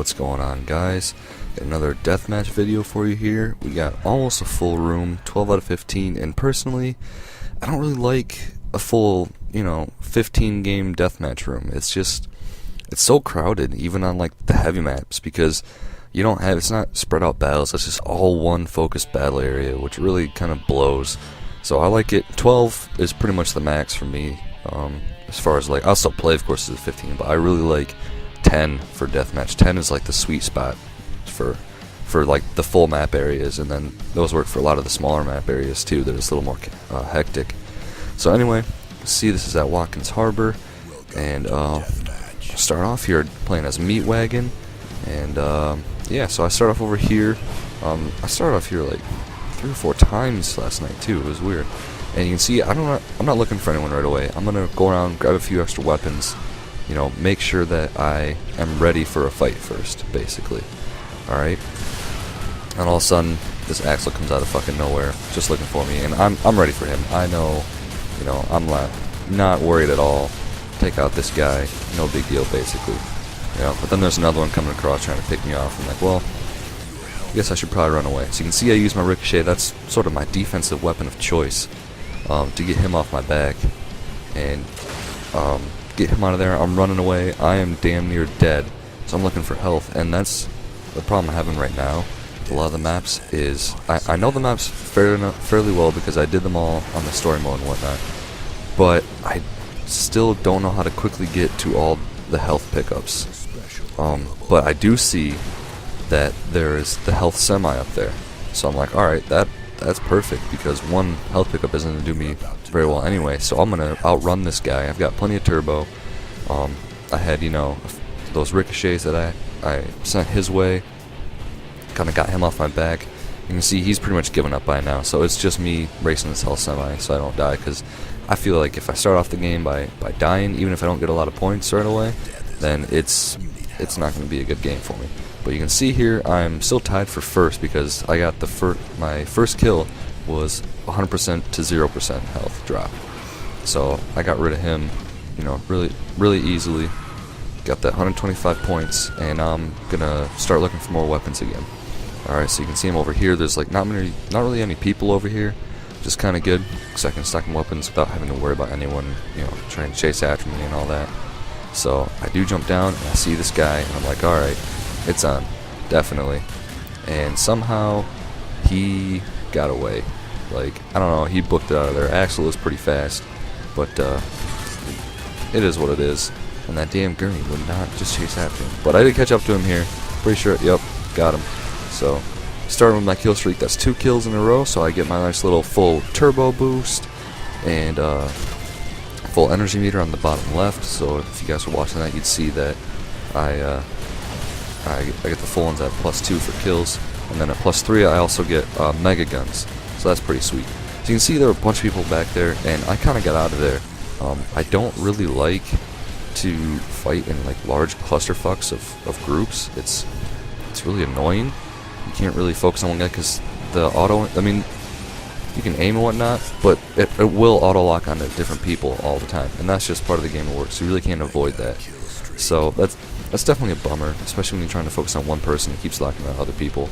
What's going on, guys? Another deathmatch video for you here. We got almost a full room, 12 out of 15, and personally, I don't really like a full, 15 game deathmatch room. It's so crowded, even on like the heavy maps, because it's not spread out battles, it's just all one focused battle area, which really kind of blows. So I like it. 12 is pretty much the max for me. As far as I'll still play, of course, as a 15, but I really like 10 for deathmatch. 10 is like the sweet spot for like the full map areas, and then those work for a lot of the smaller map areas too. They're just a little more hectic. So anyway, see, this is at Watkins Harbor, and start off here playing as Meat Wagon, and yeah. So I start off over here. I started off here like 3 or 4 times last night too. It was weird. And you can see I'm not looking for anyone right away. I'm gonna go around, grab a few extra weapons, make sure that I am ready for a fight first, basically. Alright? And all of a sudden, this Axel comes out of fucking nowhere, just looking for me, and I'm ready for him. I know, I'm not worried at all. Take out this guy, no big deal, basically. But then there's another one coming across trying to pick me off. I'm like, well, I guess I should probably run away. So you can see I use my ricochet. That's sort of my defensive weapon of choice, to get him off my back and get him out of there. I'm running away. I am damn near dead, so I'm looking for health, and that's the problem I'm having right now. A lot of the maps is I know the maps fairly well because I did them all on the story mode and whatnot, but I still don't know how to quickly get to all the health pickups. But I do see that there is the health semi up there, so I'm like, alright, that's perfect, because one health pickup isn't going to do me very well anyway, so I'm going to outrun this guy. I've got plenty of turbo. I had, those ricochets that I sent his way, kind of got him off my back. You can see he's pretty much given up by now, so it's just me racing this health semi so I don't die, because I feel like if I start off the game by dying, even if I don't get a lot of points right away, then it's not going to be a good game for me. But you can see here I'm still tied for first, because I got my first kill was 100% to 0% health drop. So I got rid of him, really easily. Got that 125 points, and I'm gonna start looking for more weapons again. Alright, so you can see him over here. There's like not really any people over here, which is kind of good, because I can stack my weapons without having to worry about anyone, trying to chase after me and all that. So I do jump down, and I see this guy, and I'm like, alright, it's on, definitely. And somehow he got away. I don't know, he booked it out of there. Axel was pretty fast, but it is what it is. And that damn gurney would not just chase after him. But I did catch up to him here. Pretty sure, yep, got him. So, starting with my kill streak, that's 2 kills in a row, so I get my nice little full turbo boost, and full energy meter on the bottom left. So if you guys were watching that, you'd see that I get the full ones at +2 for kills, and then at +3 I also get mega guns. So that's pretty sweet. So you can see there were a bunch of people back there, and I kind of got out of there. I don't really like to fight in large clusterfucks of groups. It's really annoying. You can't really focus on one guy because the auto, you can aim and whatnot, but it will auto lock onto different people all the time, and that's just part of the game it works, so you really can't avoid that. So that's definitely a bummer, especially when you're trying to focus on one person. It keeps locking on other people,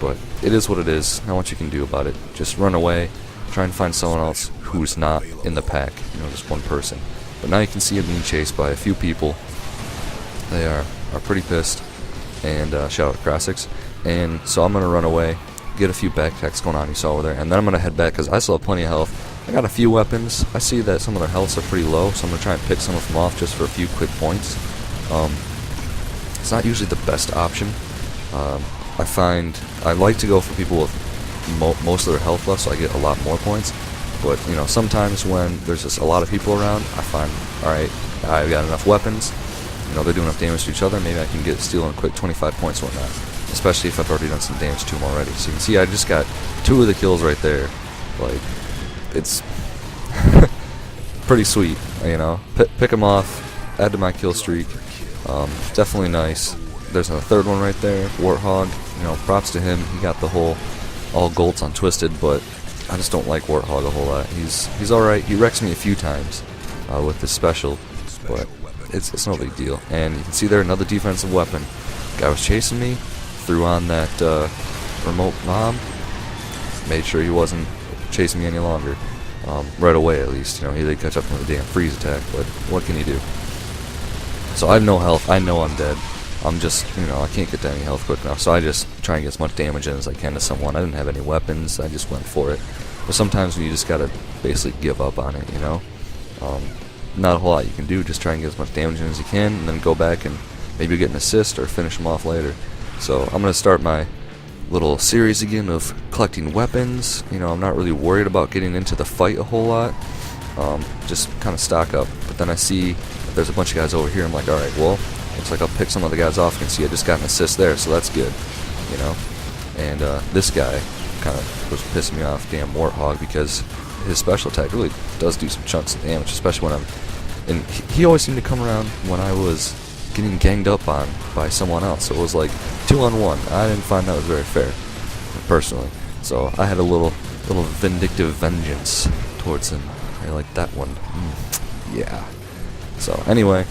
but it is what it is. Not much you can do about it. Just run away, try and find someone else who's not in the pack, just one person. But now you can see him being chased by a few people. They are pretty pissed, and shout out Crossix. And so I'm going to run away, get a few backpacks going on you saw over there, and then I'm going to head back because I still have plenty of health. I got a few weapons. I see that some of their healths are pretty low, so I'm going to try and pick some of them off just for a few quick points. It's not usually the best option. I find I like to go for people with most of their health left, so I get a lot more points. But, sometimes when there's just a lot of people around, I find, alright, I've got enough weapons, they're doing enough damage to each other, maybe I can steal in a quick 25 points or whatnot. Especially if I've already done some damage to them already. So you can see I just got 2 of the kills right there. It's pretty sweet, Pick them off, add to my kill streak. Definitely nice. There's a third one right there, Warthog. Props to him, he got the whole all golds on Twisted, but I just don't like Warthog a whole lot. He's alright. He wrecks me a few times with this special, but it's no big deal. And you can see there another defensive weapon. Guy was chasing me, threw on that remote bomb, made sure he wasn't chasing me any longer. Right away, at least. He did catch up from the damn freeze attack, but what can you do? So I have no health. I know I'm dead. I'm just, I can't get to any health quick enough, so I just try and get as much damage in as I can to someone. I didn't have any weapons. I just went for it. But sometimes you just gotta basically give up on it, Not a whole lot you can do. Just try and get as much damage in as you can, and then go back and maybe get an assist or finish them off later. So I'm gonna start my little series again of collecting weapons. I'm not really worried about getting into the fight a whole lot. Just kind of stock up. But then I see that there's a bunch of guys over here. I'm like, alright, well, looks like I'll pick some of the guys off and see I just got an assist there, so that's good. And this guy kind of was pissing me off, damn Warthog, because his special attack really does do some chunks of damage, especially when and he always seemed to come around when I was getting ganged up on by someone else. So it was like 2-on-1. I didn't find that was very fair, personally. So I had a little vindictive vengeance towards him. I like that one. Yeah. So anyway,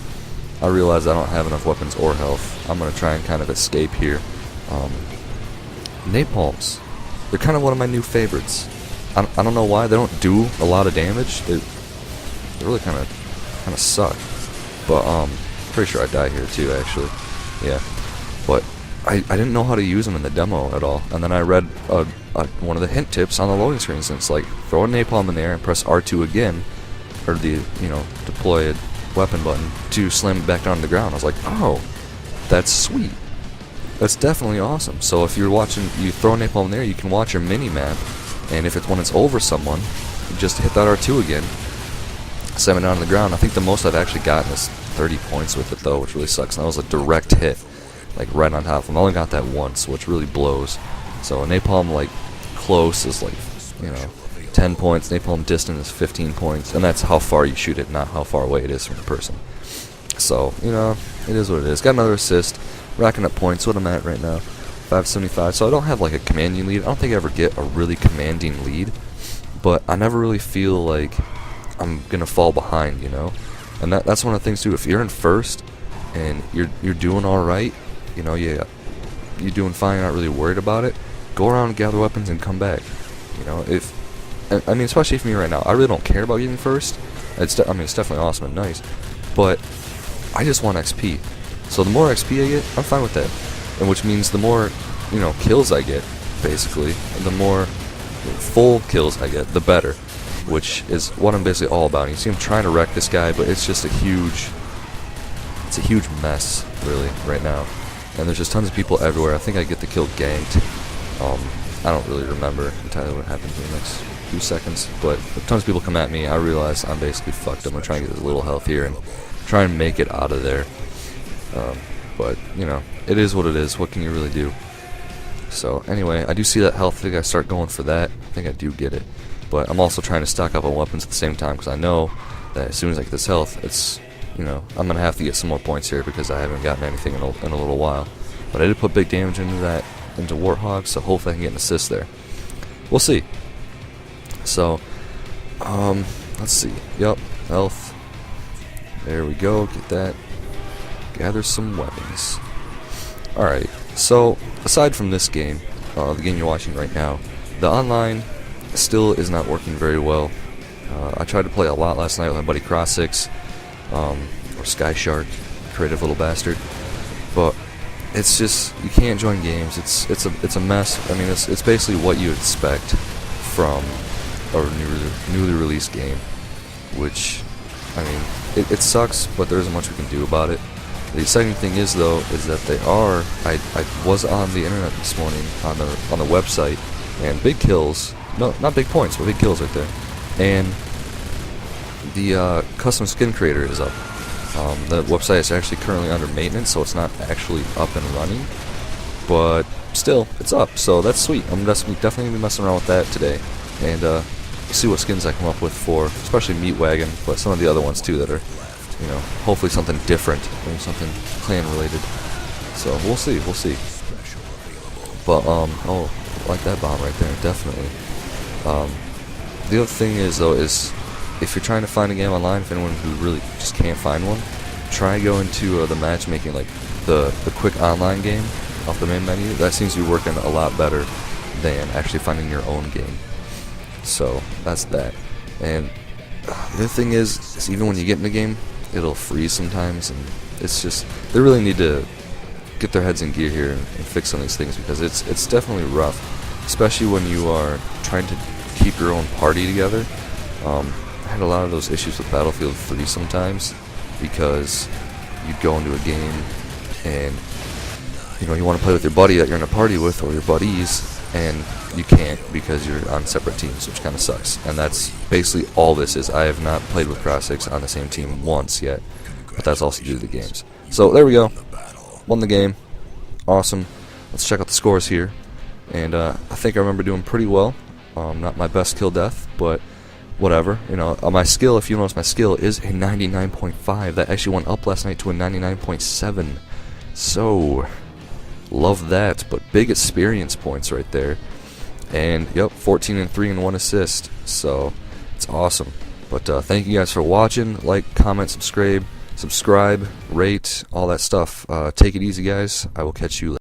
I realized I don't have enough weapons or health. I'm gonna try and kind of escape here. Napalms. They're kind of one of my new favorites. I don't know why. They don't do a lot of damage. They really kind of suck. But pretty sure I die here too, actually. Yeah. But I didn't know how to use them in the demo at all. And then I read one of the hint tips on the loading screens, and it's like, throw a napalm in there and press R2 again, or the deploy a weapon button to slam it back down to the ground. I was like, oh, that's sweet. That's definitely awesome. So if you're watching, you throw a napalm in there, you can watch your mini map, and if it's when it's over someone, you just hit that R2 again, slam it down on the ground. I think the most I've actually gotten is 30 points with it though, which really sucks. And that was a direct hit, like right on top of him. I only got that once, which really blows. So a napalm like close is like 10 points. Napalm distant is 15 points, and that's how far you shoot it, not how far away it is from the person. So it is what it is. Got another assist, racking up points. What I'm at right now, 575. So I don't have like a commanding lead. I don't think I ever get a really commanding lead, but I never really feel like I'm gonna fall behind, And that's one of the things too. If you're in first and you're doing all right, you're doing fine, you're not really worried about it, go around and gather weapons and come back. Especially for me right now, I really don't care about getting first. It's definitely awesome and nice, but I just want XP. So the more XP I get, I'm fine with that. And which means the more, kills I get, basically, and the more full kills I get, the better. Which is what I'm basically all about. You see, I'm trying to wreck this guy, but it's just a huge mess, really, right now. And there's just tons of people everywhere. I think I get the kill ganked. I don't really remember entirely what happens in the next few seconds, but if tons of people come at me, I realize I'm basically fucked. I'm gonna try and get a little health here and try and make it out of there. But it is what it is. What can you really do? So anyway, I do see that health. I think I start going for that. I think I do get it. But I'm also trying to stock up on weapons at the same time, because I know that as soon as I get this health, it's, I'm going to have to get some more points here because I haven't gotten anything in a little while. But I did put big damage into Warthog, so hopefully I can get an assist there. We'll see. So, let's see. Yep, health. There we go, get that. Gather some weapons. Alright, so, aside from this game, the game you're watching right now, the online still is not working very well. I tried to play a lot last night with my buddy Cross6, or Sky Shark, creative little bastard, but it's just, you can't join games. It's a mess. It's basically what you expect from a newly released game, which, it sucks, but there isn't much we can do about it. The exciting thing is, though, is that I was on the internet this morning on the website, and big kills. No, not big points, but big kills right there. And the custom skin creator is up. The website is actually currently under maintenance, so it's not actually up and running. But still, it's up, so that's sweet. I'm definitely going to be messing around with that today. And see what skins I come up with for, especially Meat Wagon, but some of the other ones too that are, hopefully something different, maybe something clan related. So we'll see. But, oh, I like that bomb right there, definitely. The other thing is, though, is if you're trying to find a game online, if anyone who really just can't find one, try going to the matchmaking, like the quick online game off the main menu, that seems to be working a lot better than actually finding your own game. So that's that. And the other thing is even when you get in the game, it'll freeze sometimes, and it's just, they really need to get their heads in gear here and fix some of these things, because it's definitely rough, especially when you are trying to keep your own party together. I had a lot of those issues with Battlefield 3 sometimes, because you'd go into a game and you want to play with your buddy that you're in a party with, or your buddies, and you can't because you're on separate teams, which kind of sucks. And that's basically all this is. I have not played with Cross6 on the same team once yet, but that's also due to the games. So there we go, won the game, awesome. Let's check out the scores here, and I think I remember doing pretty well. Not my best kill death, but whatever. My skill, if you notice, my skill is a 99.5. That actually went up last night to a 99.7. So love that. But big experience points right there. And yep, 14 and 3 and 1 assist. So it's awesome. But thank you guys for watching. Like, comment, subscribe, rate, all that stuff. Take it easy, guys. I will catch you later.